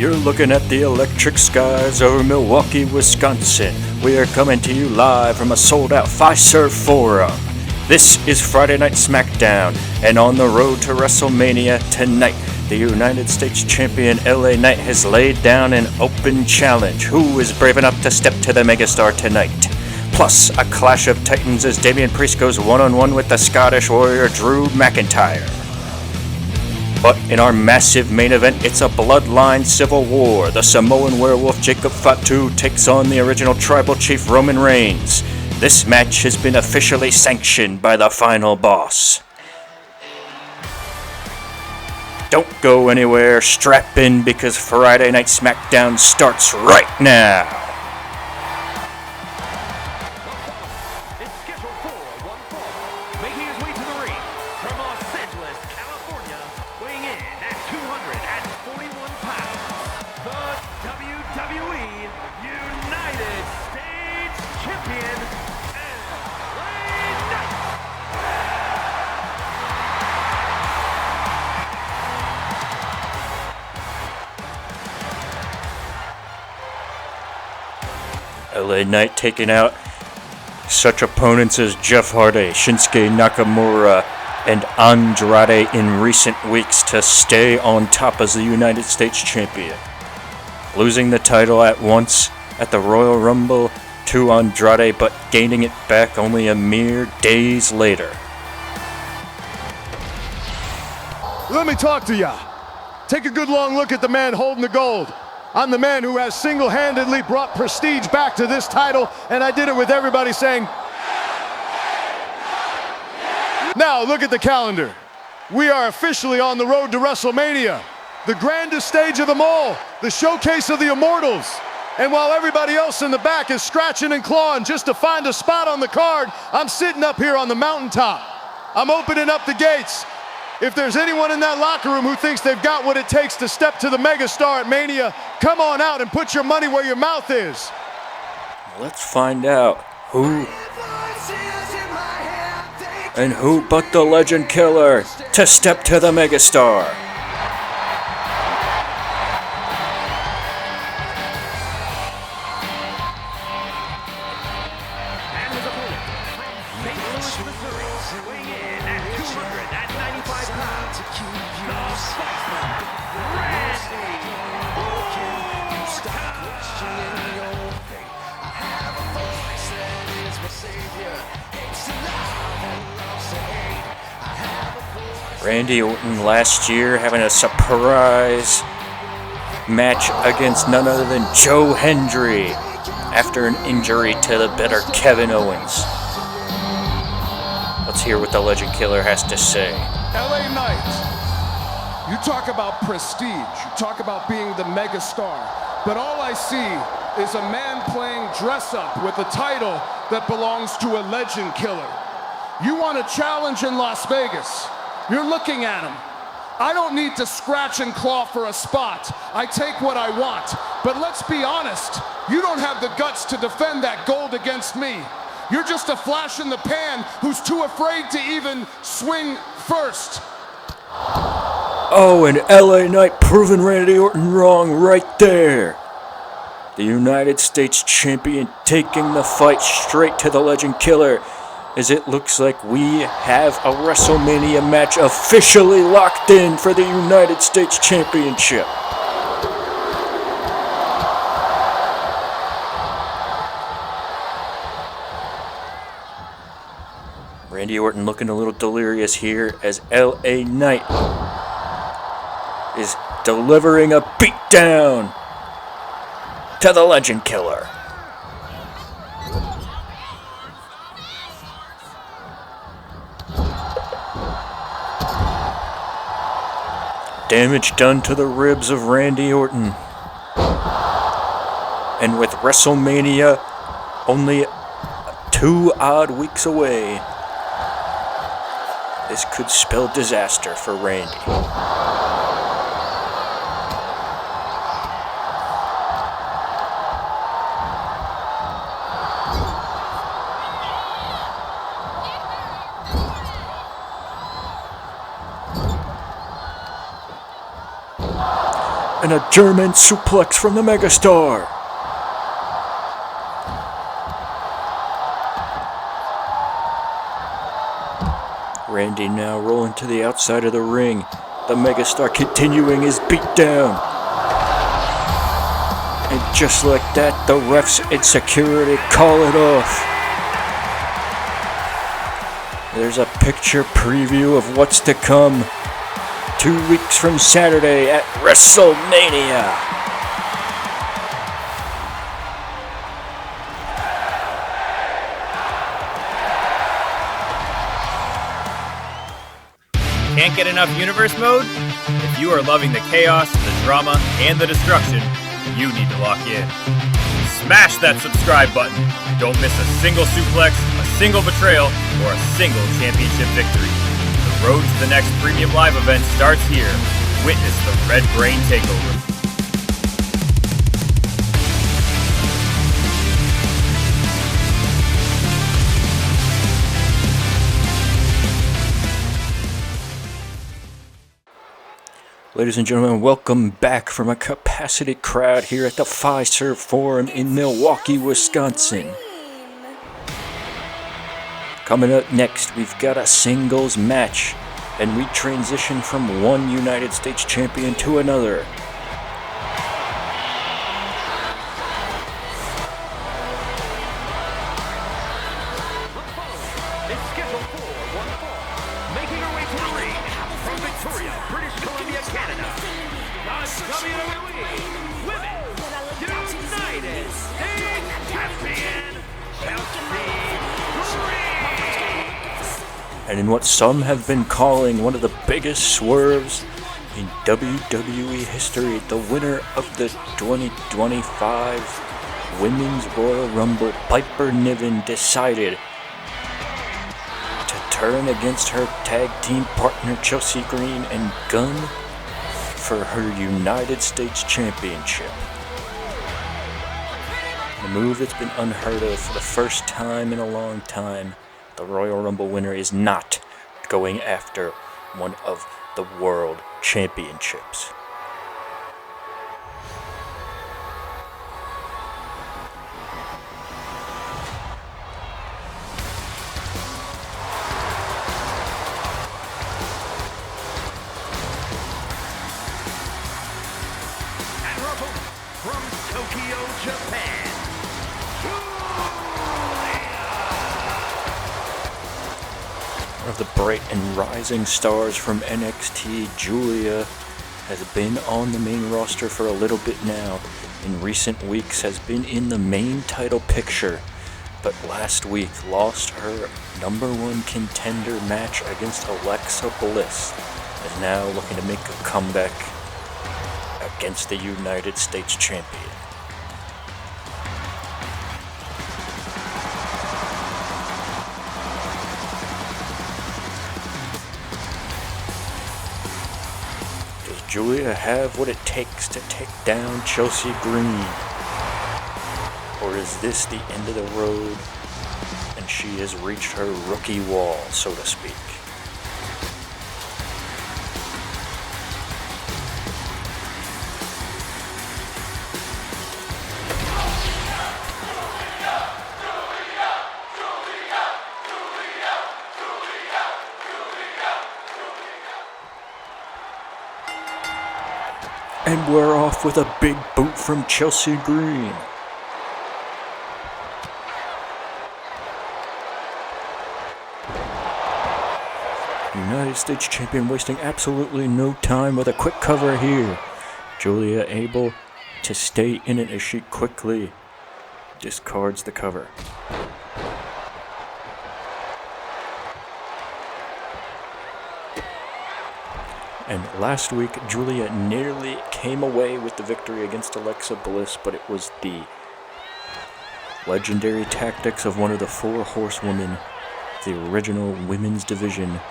You're looking at the electric skies over Milwaukee, Wisconsin. We are coming to you live from a sold-out Fiserv Forum. This is Friday Night SmackDown, and on the road to WrestleMania tonight, the United States Champion LA Knight has laid down an open challenge. Who is brave enough to step to the megastar tonight? Plus, a clash of titans as Damian Priest goes one-on-one with the Scottish Warrior Drew McIntyre. But in our massive main event, it's a Bloodline civil war. The Samoan Werewolf Jacob Fatu takes on the original Tribal Chief Roman Reigns. This match has been officially sanctioned by the final boss. Don't go anywhere, strap in because Friday Night SmackDown starts right now. WWE United States Champion, LA Knight. LA Knight taking out such opponents as Jeff Hardy, Shinsuke Nakamura, and Andrade in recent weeks to stay on top as the United States Champion. Losing the title at once at the Royal Rumble to Andrade, but gaining it back only a mere days later. Let me talk to ya. Take a good long look at the man holding the gold. I'm the man who has single-handedly brought prestige back to this title, and I did it with everybody saying, now look at the calendar. We are officially on the road to WrestleMania. The grandest stage of them all, the showcase of the immortals. And while everybody else in the back is scratching and clawing just to find a spot on the card, I'm sitting up here on the mountaintop. I'm opening up the gates. If there's anyone in that locker room who thinks they've got what it takes to step to the megastar at Mania, come on out and put your money where your mouth is. Let's find out who but the Legend Killer to step to the megastar. Randy Orton last year having a surprise match against none other than Joe Hendry after an injury to the better Kevin Owens. Let's hear what the Legend Killer has to say. LA Knight, you talk about prestige, you talk about being the megastar, but all I see is a man playing dress up with a title that belongs to a Legend Killer. You want a challenge in Las Vegas. You're looking at him. I don't need to scratch and claw for a spot. I take what I want. But let's be honest, you don't have the guts to defend that gold against me. You're just a flash in the pan who's too afraid to even swing first. Oh, and LA Knight proving Randy Orton wrong right there. The United States Champion taking the fight straight to the Legend Killer, as it looks like we have a WrestleMania match officially locked in for the United States Championship. Randy Orton looking a little delirious here as LA Knight is delivering a beatdown to the Legend Killer. Damage done to the ribs of Randy Orton. And with WrestleMania only 2 odd weeks away, this could spell disaster for Randy. And a German suplex from the megastar. Randy now rolling to the outside of the ring. The megastar continuing his beatdown. And just like that, the refs and security call it off. There's a picture preview of what's to come 2 weeks from Saturday at WrestleMania. Can't get enough universe mode? If you are loving the chaos, the drama, and the destruction, you need to lock in. Smash that subscribe button. Don't miss a single suplex, a single betrayal, or a single championship victory. The road to the next premium live event starts here. Witness the Red Brain Takeover. Ladies and gentlemen, welcome back from a capacity crowd here at the Fiserv Forum in Milwaukee, Wisconsin. Coming up next, we've got a singles match, and we transition from one United States champion to another. It's scheduled for one fall. Making her way to the ring from Victoria, British Columbia, Canada. The WWE Women's United States Champion, And in what some have been calling one of the biggest swerves in WWE history, the winner of the 2025 Women's Royal Rumble, Piper Niven, decided to turn against her tag team partner Chelsea Green and gun for her United States Championship. A move that's been unheard of for the first time in a long time. The Royal Rumble winner is not going after one of the World Championships. Admirable from Tokyo, Japan. One of the bright and rising stars from NXT, Julia, has been on the main roster for a little bit now. In recent weeks has been in the main title picture, but last week lost her #1 contender match against Alexa Bliss. Is now looking to make a comeback against the United States Champion. Julia have what it takes to take down Chelsea Green? Or is this the end of the road and she has reached her rookie wall, so to speak? And we're off with a big boot from Chelsea Green. United States Champion wasting absolutely no time with a quick cover here. Julia able to stay in it as she quickly discards the cover. And last week, Julia nearly came away with the victory against Alexa Bliss, but it was the legendary tactics of one of the four horsewomen, the original women's division.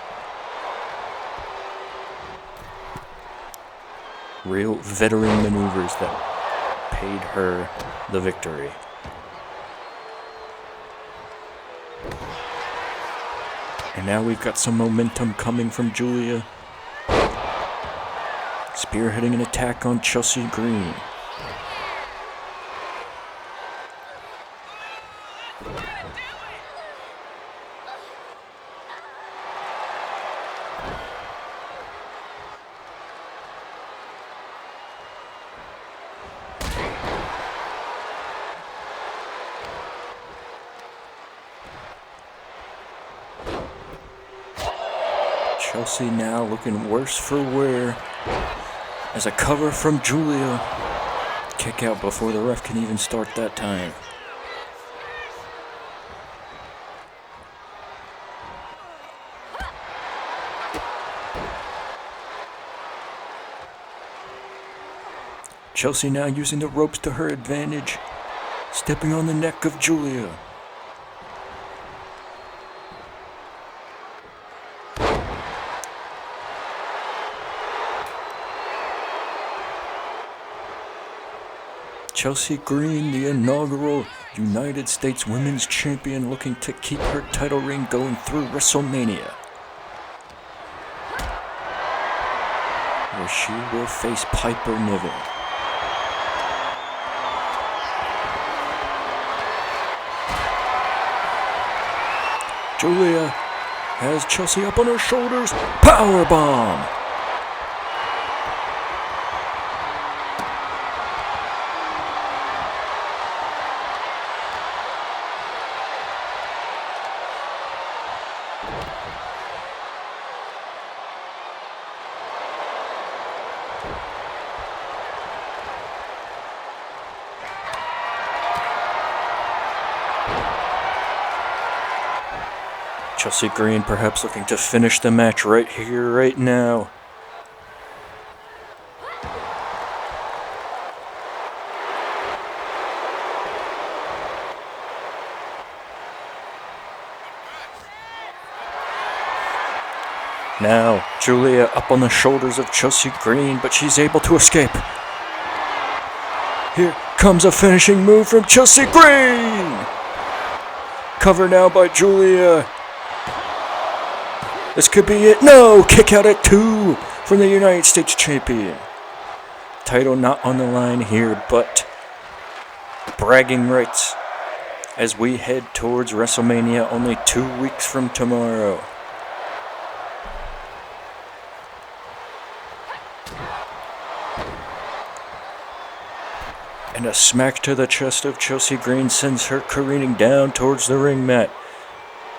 Real veteran maneuvers that paid her the victory. And now we've got some momentum coming from Julia. spearheading an attack on Chelsea Green. Chelsea now looking worse for wear as a cover from Julia. Kick out before the ref can even start that time. Chelsea now using the ropes to her advantage, stepping on the neck of Julia. Chelsea Green, the inaugural United States Women's Champion, looking to keep her title reign going through WrestleMania, where she will face Piper Niven. Julia has Chelsea up on her shoulders. Powerbomb! Chelsea Green perhaps looking to finish the match right here, right now. Now, Julia up on the shoulders of Chelsea Green, but she's able to escape. Here comes a finishing move from Chelsea Green! Cover now by Julia. This could be it. No! Kick out at 2 from the United States Champion. Title not on the line here, but bragging rights as we head towards WrestleMania only 2 weeks from tomorrow. And a smack to the chest of Chelsea Green sends her careening down towards the ring mat.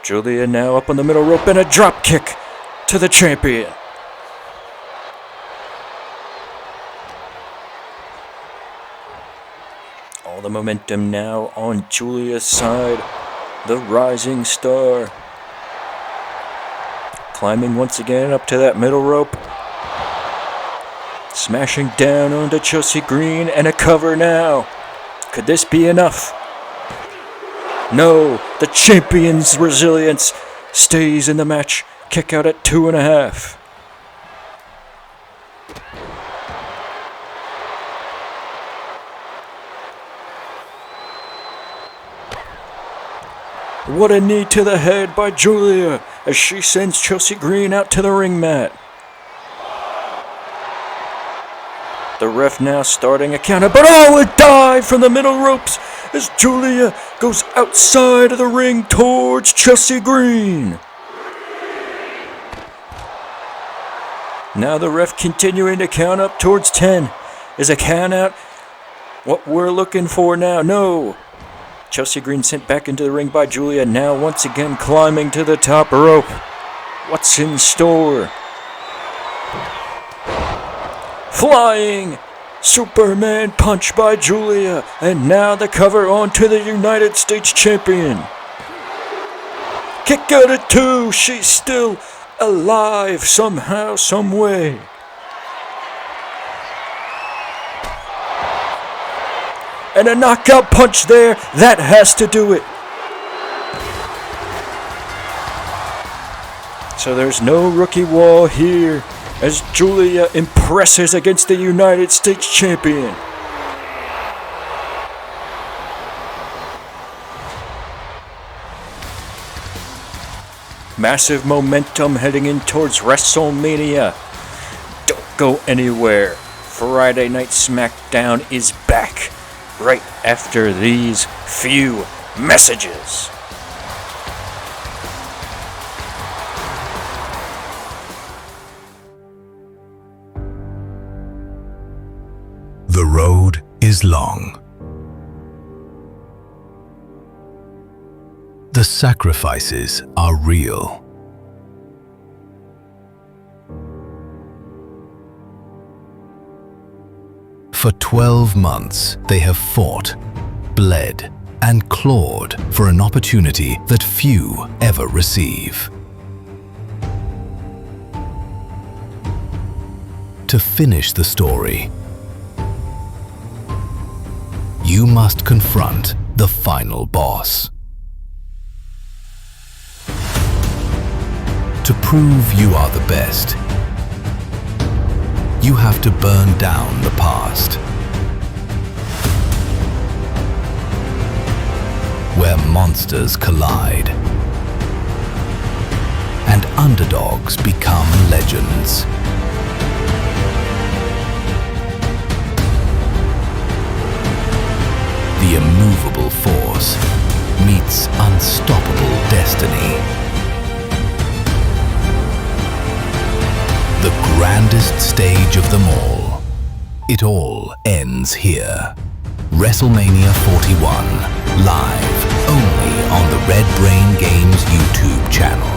Julia now up on the middle rope and a drop kick to the champion. All the momentum now on Julia's side. The rising star. Climbing once again up to that middle rope. Smashing down onto Chelsea Green and a cover now. Could this be enough? No, the champion's resilience stays in the match. Kick out at 2.5. What a knee to the head by Julia as she sends Chelsea Green out to the ring mat. The ref now starting a counter, but a dive from the middle ropes as Julia goes outside of the ring towards Chelsea Green. Now the ref continuing to count up towards 10. Is a count out what we're looking for now? No. Chelsea Green sent back into the ring by Julia, now once again climbing to the top rope. What's in store? Flying Superman punch by Julia, and now the cover onto the United States Champion. Kick out at 2, she's still alive somehow, some way. And a knockout punch there, that has to do it. So there's no rookie wall here as Julia impresses against the United States Champion. Massive momentum heading in towards WrestleMania. Don't go anywhere. Friday Night SmackDown is back right after these few messages. The road is long. The sacrifices are real. For 12 months, they have fought, bled, and clawed for an opportunity that few ever receive. To finish the story, you must confront the final boss. To prove you are the best, you have to burn down the past. Where monsters collide and underdogs become legends. The immovable force meets unstoppable destiny. The grandest stage of them all. It all ends here. WrestleMania 41, live only on the Red Brain Games YouTube channel.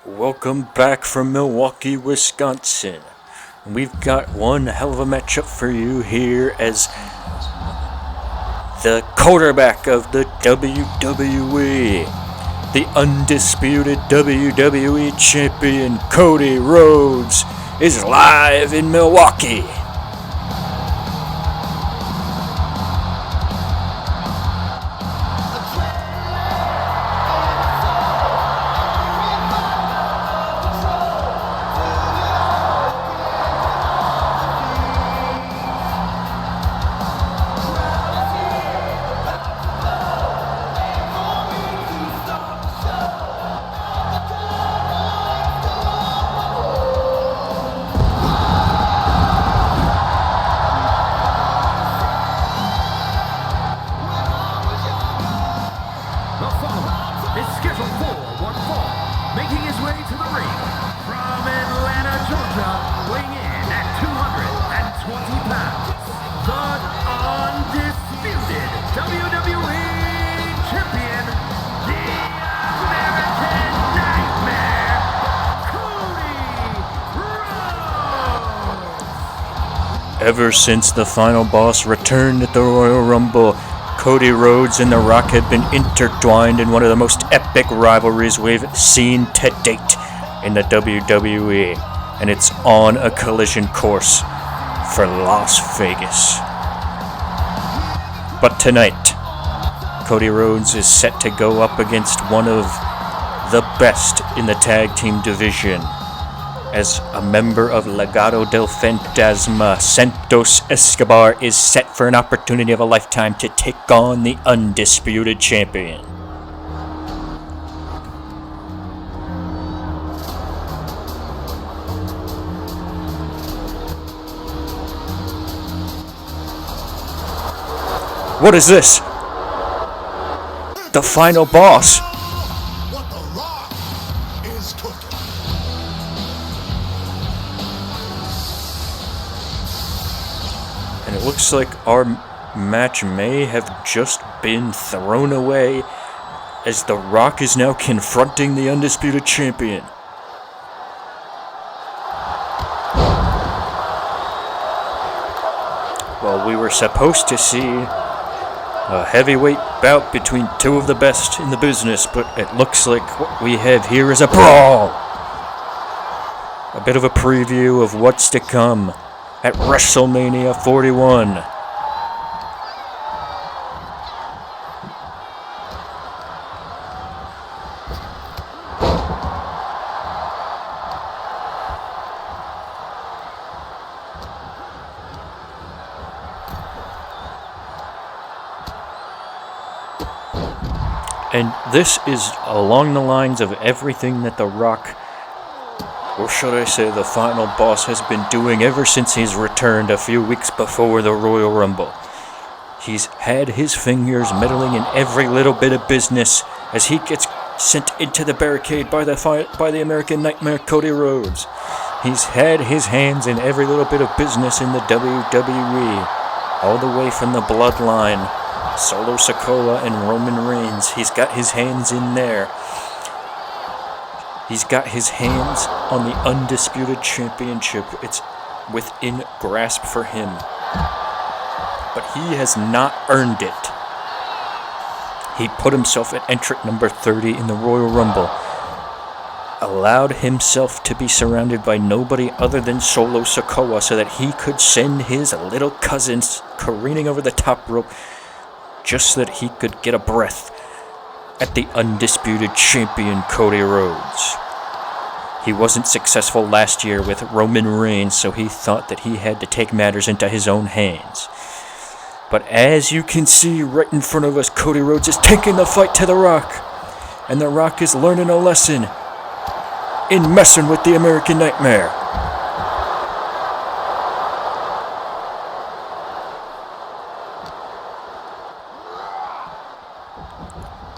Welcome back from Milwaukee, Wisconsin. We've got one hell of a matchup for you here as the quarterback of the WWE, the undisputed WWE champion Cody Rhodes, is live in Milwaukee. Ever since the final boss returned at the Royal Rumble, Cody Rhodes and The Rock have been intertwined in one of the most epic rivalries we've seen to date in the WWE, and it's on a collision course for Las Vegas. But tonight, Cody Rhodes is set to go up against one of the best in the tag team division, as a member of Legado del Fantasma, Santos Escobar is set for an opportunity of a lifetime to take on the undisputed champion. What is this? The final boss. What the Rock is cooking. And it looks like our match may have just been thrown away, as The Rock is now confronting the undisputed champion. Well, we were supposed to see a heavyweight bout between two of the best in the business, but it looks like what we have here is a brawl. A bit of a preview of what's to come at WrestleMania 41. And this is along the lines of everything that The Rock, or should I say the final boss, has been doing ever since he's returned a few weeks before the Royal Rumble. He's had his fingers meddling in every little bit of business as he gets sent into the barricade by the American Nightmare Cody Rhodes. He's had his hands in every little bit of business in the WWE, all the way from the Bloodline, Solo Sikoa and Roman Reigns. He's got his hands in there. He's got his hands on the Undisputed Championship. It's within grasp for him. But he has not earned it. He put himself at entrant number 30 in the Royal Rumble. Allowed himself to be surrounded by nobody other than Solo Sikoa so that he could send his little cousins careening over the top rope just so that he could get a breath at the Undisputed Champion Cody Rhodes. He wasn't successful last year with Roman Reigns, so he thought that he had to take matters into his own hands. But as you can see right in front of us, Cody Rhodes is taking the fight to The Rock. And The Rock is learning a lesson in messing with the American Nightmare.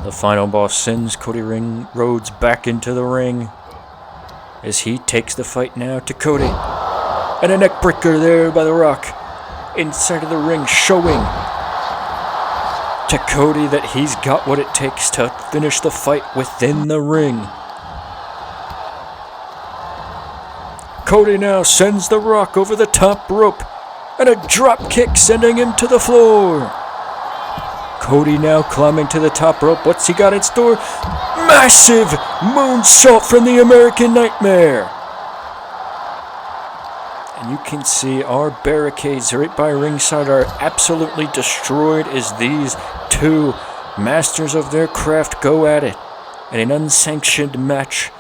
The final boss sends Cody Rhodes back into the ring as he takes the fight now to Cody. And a neck breaker there by The Rock inside of the ring, showing to Cody that he's got what it takes to finish the fight within the ring. Cody now sends The Rock over the top rope and a drop kick sending him to the floor. Cody now climbing to the top rope. What's he got in store? Massive moonsault from the American Nightmare. And you can see our barricades right by ringside are absolutely destroyed as these two masters of their craft go at it in an unsanctioned match.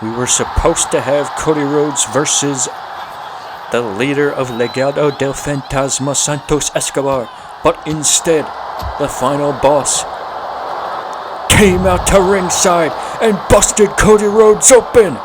We were supposed to have Cody Rhodes versus the leader of Legado del Fantasma, Santos Escobar, but instead, the final boss came out to ringside and busted Cody Rhodes open.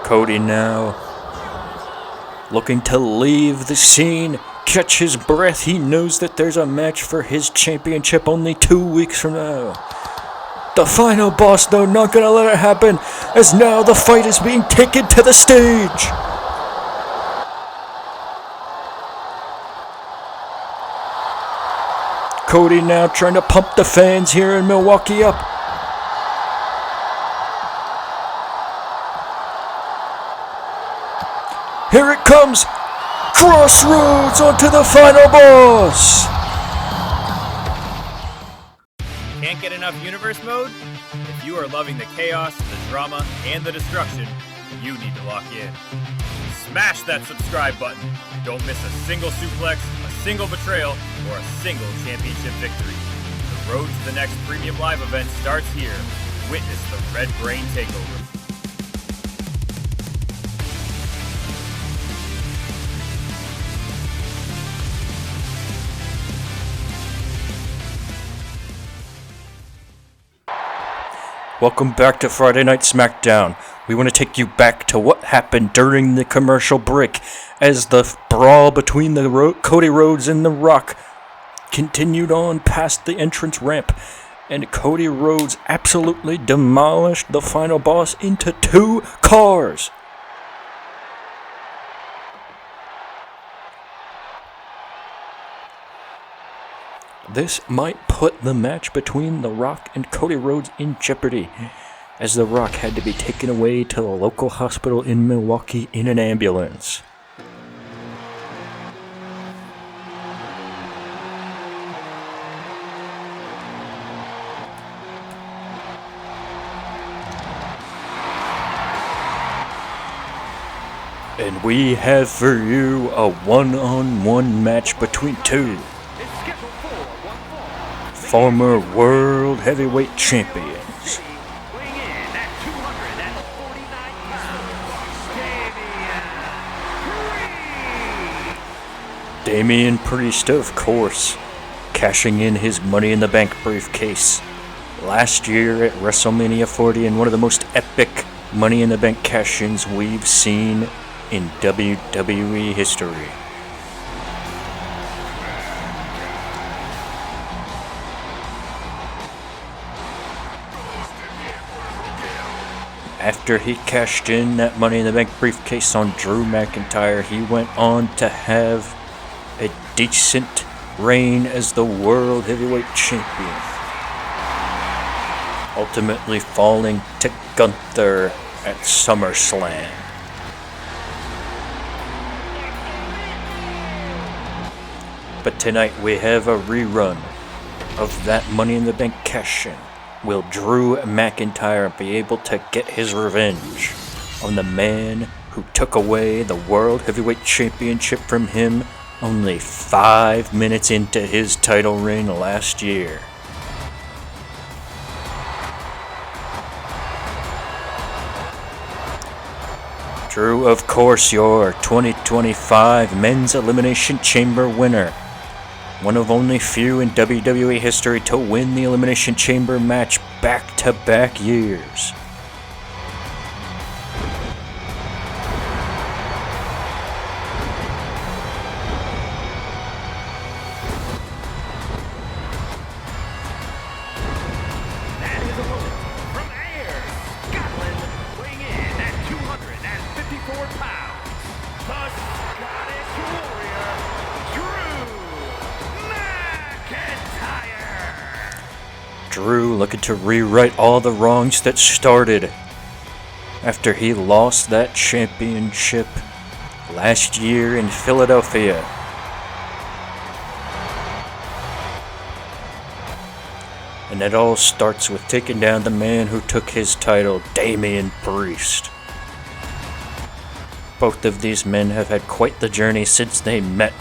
Cody now looking to leave the scene, catch his breath. He knows that there's a match for his championship only 2 weeks from now. The final boss, though, not gonna let it happen, as now the fight is being taken to the stage. Cody now trying to pump the fans here in Milwaukee up. Here it comes! Crossroads onto the final boss! Can't get enough Universe Mode? If you are loving the chaos, the drama, and the destruction, you need to lock in. Smash that subscribe button. Don't miss a single suplex, a single betrayal, or a single championship victory. The road to the next premium live event starts here. Witness the Red Brain Takeover. Welcome back to Friday Night SmackDown. We want to take you back to what happened during the commercial break as the brawl between Cody Rhodes and The Rock continued on past the entrance ramp, and Cody Rhodes absolutely demolished the final boss into 2 cars. This might put the match between The Rock and Cody Rhodes in jeopardy, as The Rock had to be taken away to the local hospital in Milwaukee in an ambulance. And we have for you a one-on-one match between two former World Heavyweight Champions. Weighing in at 249 pounds, Damian Priest, of course, cashing in his Money in the Bank briefcase last year at WrestleMania 40 in one of the most epic Money in the Bank cash-ins we've seen in WWE history. After he cashed in that Money in the Bank briefcase on Drew McIntyre, he went on to have a decent reign as the World Heavyweight Champion, ultimately falling to Gunther at SummerSlam. But tonight we have a rerun of that Money in the Bank cash-in. Will Drew McIntyre be able to get his revenge on the man who took away the World Heavyweight Championship from him only 5 minutes into his title reign last year? Drew, of course, your 2025 Men's Elimination Chamber winner. One of only few in WWE history to win the Elimination Chamber match back-to-back years. and his opponent from Ayr, Scotland, weighing in at 254 pounds, the Scottish Warrior, Drew McIntyre. Drew looking to rewrite all the wrongs that started after he lost that championship last year in Philadelphia. And it all starts with taking down the man who took his title, Damian Priest. Both of these men have had quite the journey since they met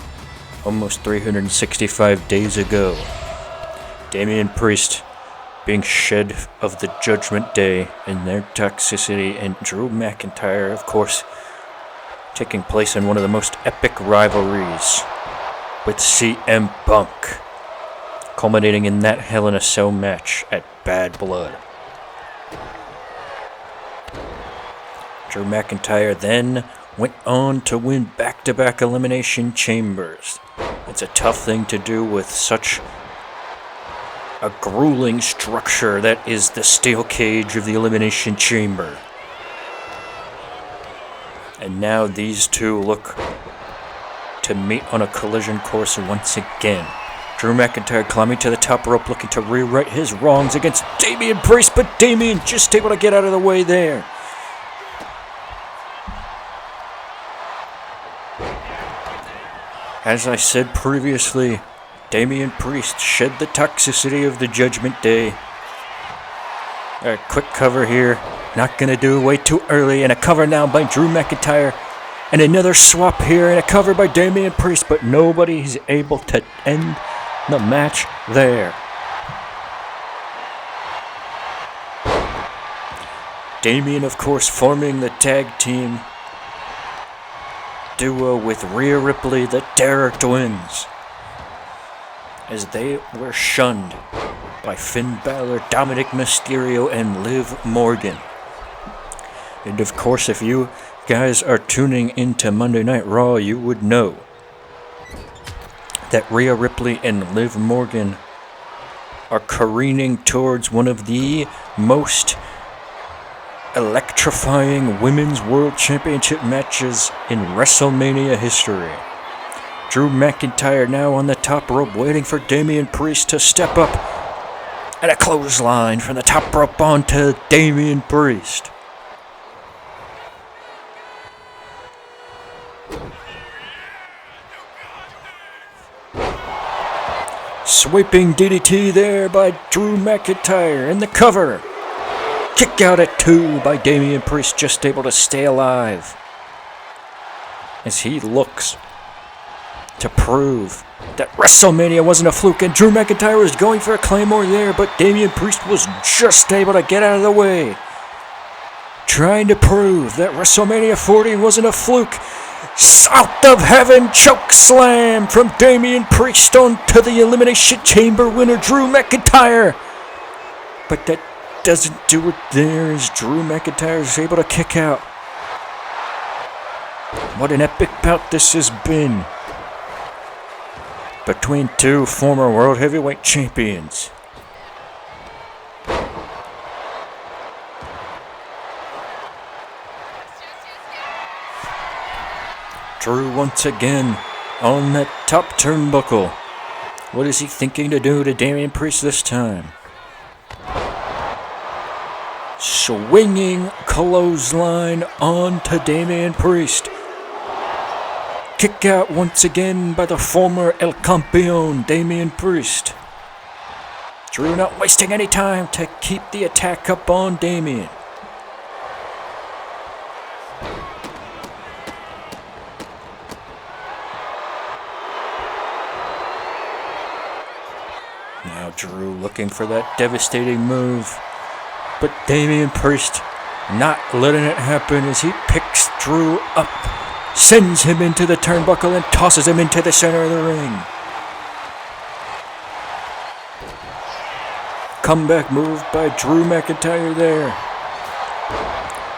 almost 365 days ago. Damian Priest being shed of the Judgment Day and their toxicity, and Drew McIntyre, of course, taking place in one of the most epic rivalries with CM Punk, culminating in that Hell in a Cell match at Bad Blood. Drew McIntyre then went on to win back-to-back Elimination Chambers. It's a tough thing to do with such a grueling structure that is the steel cage of the Elimination Chamber. And now these two look to meet on a collision course once again. Drew McIntyre climbing to the top rope, looking to rewrite his wrongs against Damian Priest, but Damian just able to get out of the way there. As I said previously, Damian Priest shed the toxicity of the Judgment Day. A quick cover here, not gonna do way too early, and a cover now by Drew McIntyre. And another swap here, and a cover by Damian Priest, but nobody's able to end the match there. Damian, of course, forming the tag team duo with Rhea Ripley, the Terror Twins, as they were shunned by Finn Balor, Dominic Mysterio, and Liv Morgan. And of course, if you guys are tuning into Monday Night Raw, you would know that Rhea Ripley and Liv Morgan are careening towards one of the most electrifying Women's World Championship matches in WrestleMania history. Drew McIntyre now on the top rope, waiting for Damian Priest to step up, and a clothesline from the top rope onto Damian Priest. Sweeping DDT there by Drew McIntyre, and the cover. Kick out at 2 by Damian Priest, just able to stay alive as he looks to prove that WrestleMania wasn't a fluke, and Drew McIntyre was going for a Claymore there, but Damian Priest was just able to get out of the way. Trying to prove that WrestleMania 40 wasn't a fluke. South of Heaven choke slam from Damian Priest onto the Elimination Chamber winner Drew McIntyre. But that doesn't do it there as Drew McIntyre is able to kick out. What an epic bout this has been between two former World Heavyweight Champions. Drew once again on that top turnbuckle. What is he thinking to do to Damian Priest this time? Swinging clothesline onto Damian Priest. Kick out once again by the former El Campeon, Damian Priest. Drew not wasting any time to keep the attack up on Damian. Now Drew looking for that devastating move. But Damian Priest not letting it happen as he picks Drew up, sends him into the turnbuckle and tosses him into the center of the ring. Comeback move by Drew McIntyre there.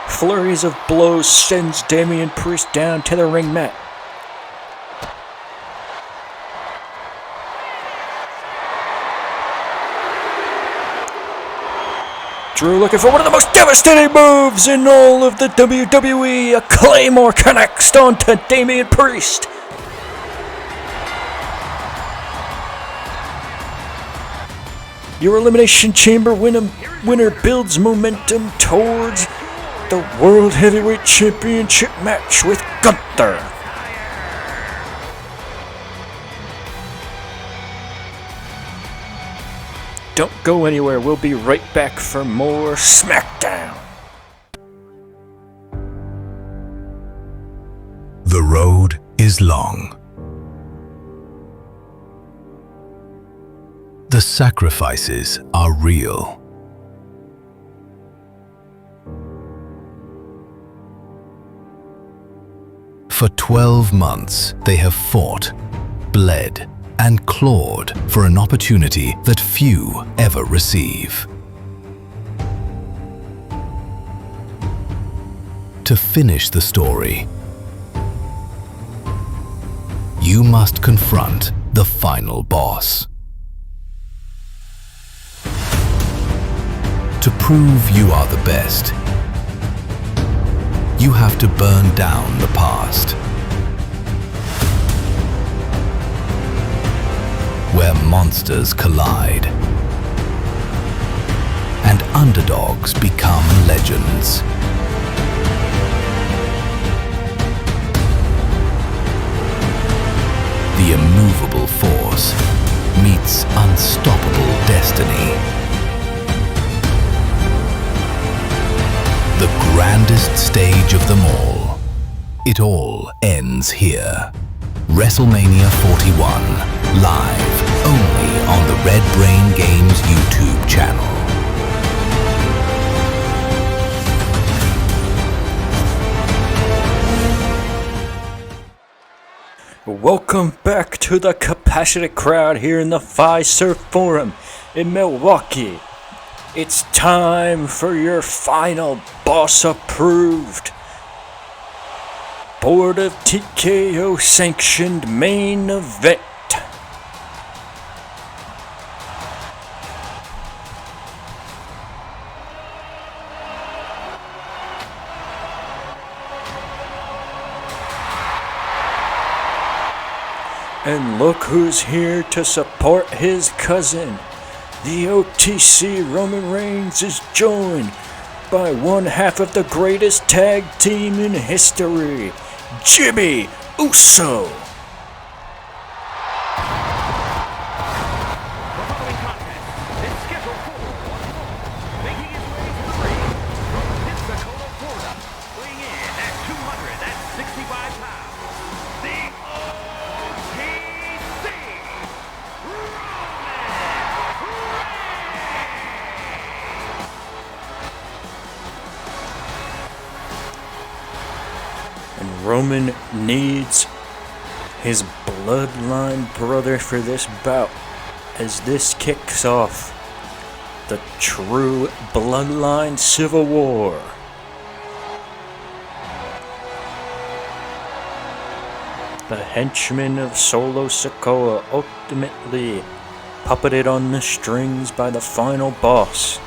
Flurries of blows sends Damian Priest down to the ring mat. Drew looking for one of the most devastating moves in all of the WWE. A Claymore connects onto Damian Priest. Your Elimination Chamber winner builds momentum towards the World Heavyweight Championship match with Gunther. Don't go anywhere. We'll be right back for more SmackDown. The road is long. The sacrifices are real. For 12 months, they have fought, bled, and clawed for an opportunity that few ever receive. To finish the story, you must confront the final boss. To prove you are the best, you have to burn down the past. Where monsters collide and underdogs become legends. The immovable force meets unstoppable destiny. The grandest stage of them all. It all ends here. WrestleMania 41, live only on the Red Brain Games YouTube channel. Welcome back to the capacity crowd here in the Fiserv Forum in Milwaukee. It's time for your final boss approved Board of TKO sanctioned main event. And look who's here to support his cousin. The OTC Roman Reigns is joined by one half of the greatest tag team in history, Jimmy Uso. The following contest is scheduled for one fall. Making his way to the ring from Pensacola, Florida, weighing in at 265 pounds, the OTC Roman needs his Bloodline brother for this bout, as this kicks off the true Bloodline Civil War. The henchmen of Solo Sikoa, ultimately puppeted on the strings by the final boss,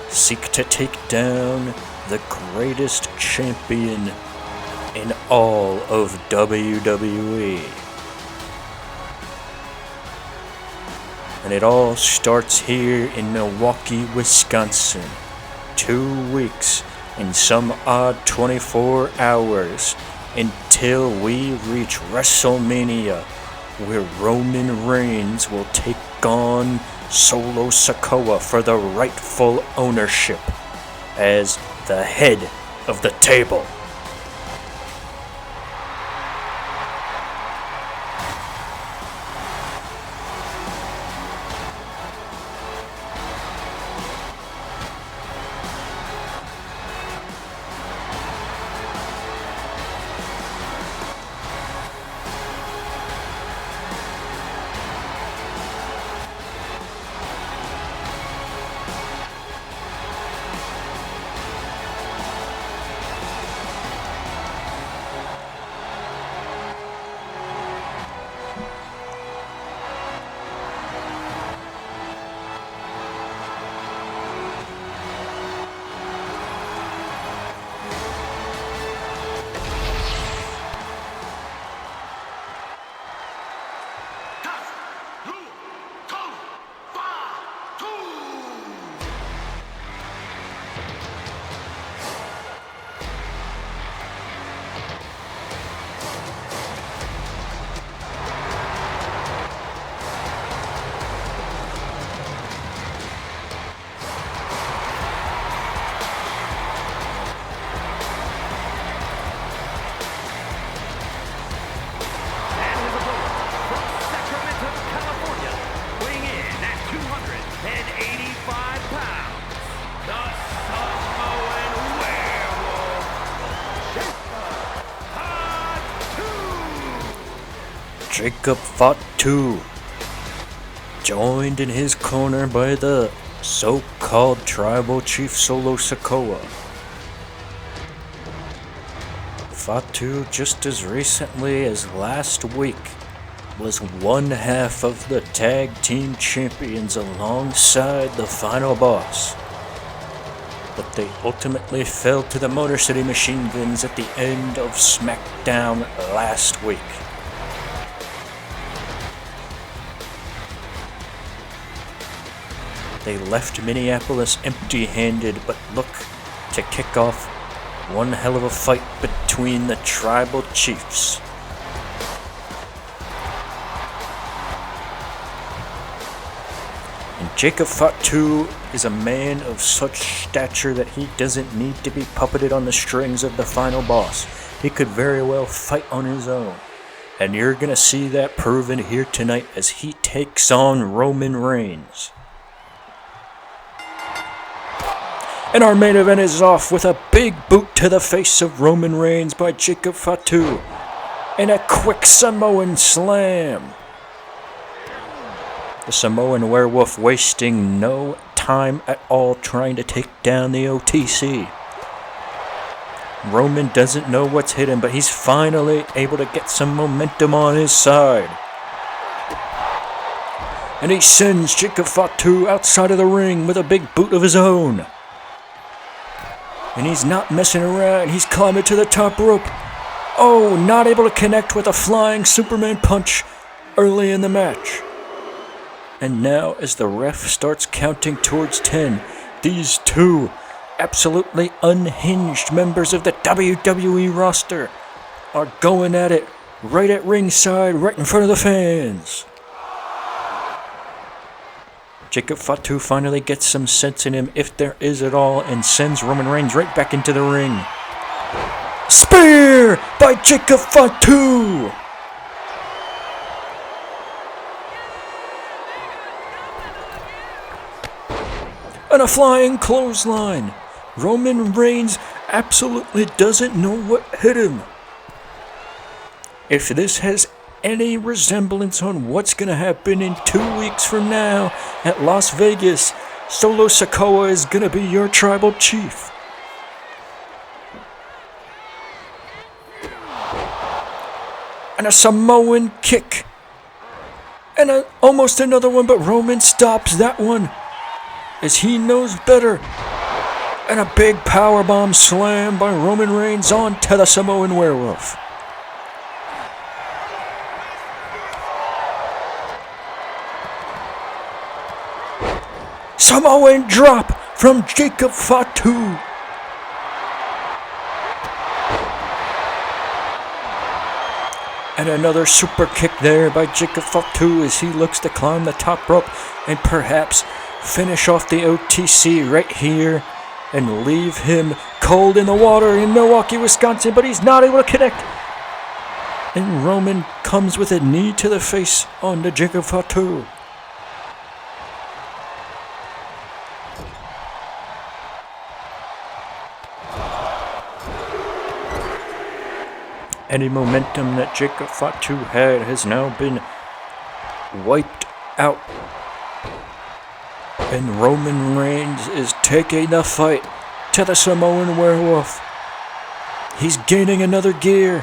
seek to take down the greatest champion in all of WWE. And it all starts here in Milwaukee, Wisconsin. 2 weeks and some odd 24 hours until we reach WrestleMania, where Roman Reigns will take on Solo Sikoa for the rightful ownership as the head of the table. Jacob Fatu, joined in his corner by the so-called tribal chief Solo Sikoa. Fatu, just as recently as last week, was one half of the tag team champions alongside the final boss. But they ultimately fell to the Motor City Machine Guns at the end of SmackDown last week. They left Minneapolis empty-handed, but look to kick off one hell of a fight between the tribal chiefs. And Jacob Fatu is a man of such stature that he doesn't need to be puppeted on the strings of the final boss. He could very well fight on his own. And you're gonna see that proven here tonight as he takes on Roman Reigns. And our main event is off with a big boot to the face of Roman Reigns by Jacob Fatu and a quick Samoan slam. The Samoan Werewolf wasting no time at all trying to take down the OTC. Roman doesn't know what's hit him, but he's finally able to get some momentum on his side. And he sends Jacob Fatu outside of the ring with a big boot of his own. And he's not messing around. He's climbing to the top rope. Oh, not able to connect with a flying Superman punch early in the match. And now, as the ref starts counting towards 10, these two absolutely unhinged members of the WWE roster are going at it right at ringside, right in front of the fans. Jacob Fatu finally gets some sense in him, if there is at all, and sends Roman Reigns right back into the ring. Spear by Jacob Fatu! And a flying clothesline. Roman Reigns absolutely doesn't know what hit him. if this has any resemblance on what's going to happen in 2 weeks from now at Las Vegas, Solo Sikoa is going to be your tribal chief. And a Samoan kick. And almost another one, but Roman stops that one as he knows better. And a big powerbomb slam by Roman Reigns onto the Samoan Werewolf. Samoan drop from Jacob Fatu. And another super kick there by Jacob Fatu as he looks to climb the top rope and perhaps finish off the OTC right here and leave him cold in the water in Milwaukee, Wisconsin, but he's not able to connect. And Roman comes with a knee to the face on to Jacob Fatu. Any momentum that Jacob Fatu had has now been wiped out. And Roman Reigns is taking the fight to the Samoan Werewolf. He's gaining another gear.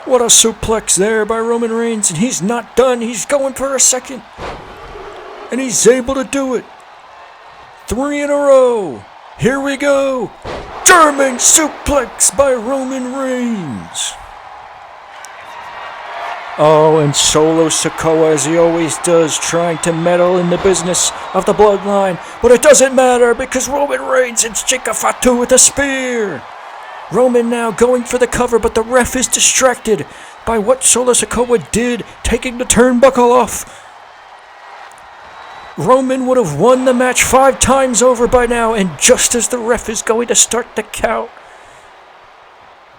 What a suplex there by Roman Reigns, and he's not done. He's going for a second. And he's able to do it. 3 in a row. Here we go. German suplex by Roman Reigns. Oh, and Solo Sikoa, as he always does, trying to meddle in the business of the Bloodline. But it doesn't matter because Roman Reigns hits Jacob Fatu with a spear. Roman now going for the cover, but the ref is distracted by what Solo Sikoa did, taking the turnbuckle off. Roman would have won the match 5 times over by now, and just as the ref is going to start the count,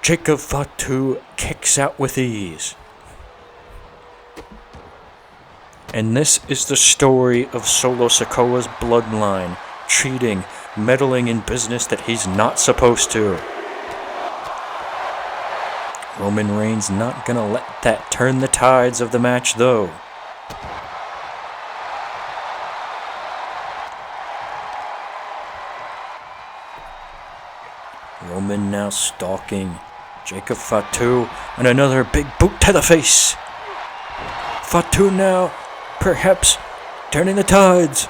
Jacob Fatu kicks out with ease. And this is the story of Solo Sikoa's Bloodline, cheating, meddling in business that he's not supposed to. Roman Reigns not gonna let that turn the tides of the match though. Roman now stalking Jacob Fatu, and another big boot to the face. Fatu now perhaps turning the tides.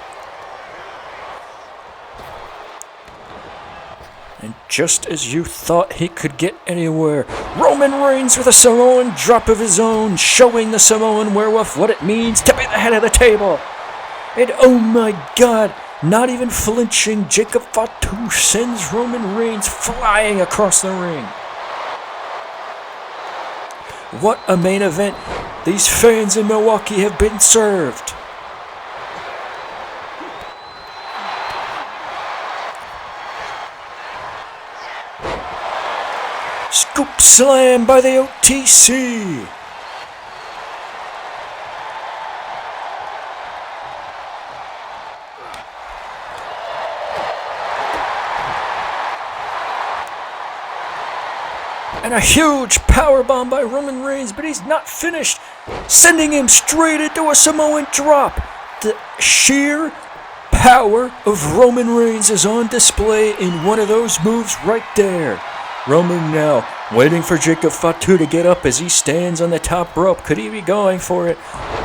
And just as you thought he could get anywhere, Roman Reigns with a Samoan drop of his own, showing the Samoan Werewolf what it means to be the head of the table. And oh my God, not even flinching, Jacob Fatu sends Roman Reigns flying across the ring. What a main event. These fans in Milwaukee have been served. Scoop slam by the OTC. And a huge powerbomb by Roman Reigns, but he's not finished, sending him straight into a Samoan drop. The sheer power of Roman Reigns is on display in one of those moves right there. Roman now waiting for Jacob Fatu to get up as he stands on the top rope. Could he be going for it?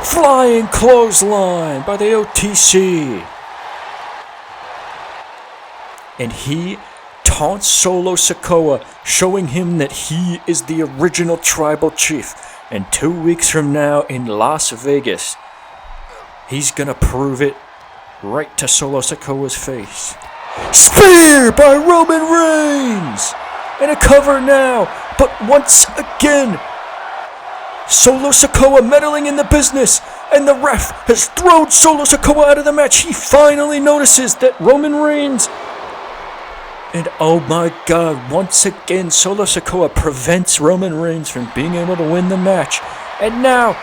Flying clothesline by the OTC. And he taunts Solo Sikoa, showing him that he is the original tribal chief. And 2 weeks from now in Las Vegas, he's gonna prove it right to Solo Sikoa's face. Spear by Roman Reigns! And a cover now, but once again, Solo Sikoa meddling in the business, and the ref has thrown Solo Sikoa out of the match. He finally notices that Roman Reigns, and oh my God, once again, Solo Sikoa prevents Roman Reigns from being able to win the match. And now,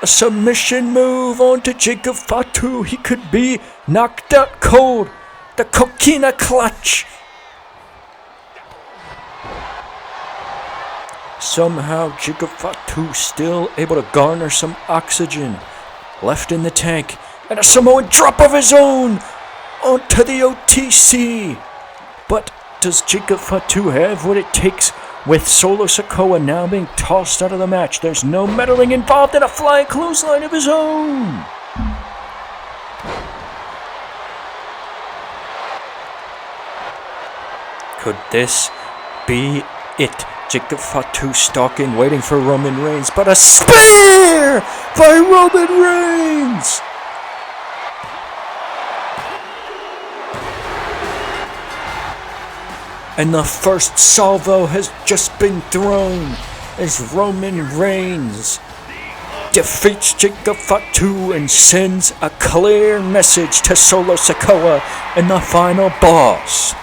A submission move onto Jacob Fatu. He could be knocked out cold. The coquina clutch. Somehow Jacob Fatu still able to garner some oxygen left in the tank. And a Samoan drop of his own onto the OTC. But does Jacob Fatu have what it takes with Solo Sikoa now being tossed out of the match? There's no meddling involved in a flying clothesline of his own. Could this be it? Jacob Fatu stalking, waiting for Roman Reigns, but a spear by Roman Reigns! And the first salvo has just been thrown as Roman Reigns defeats Jacob Fatu and sends a clear message to Solo Sikoa and the final boss.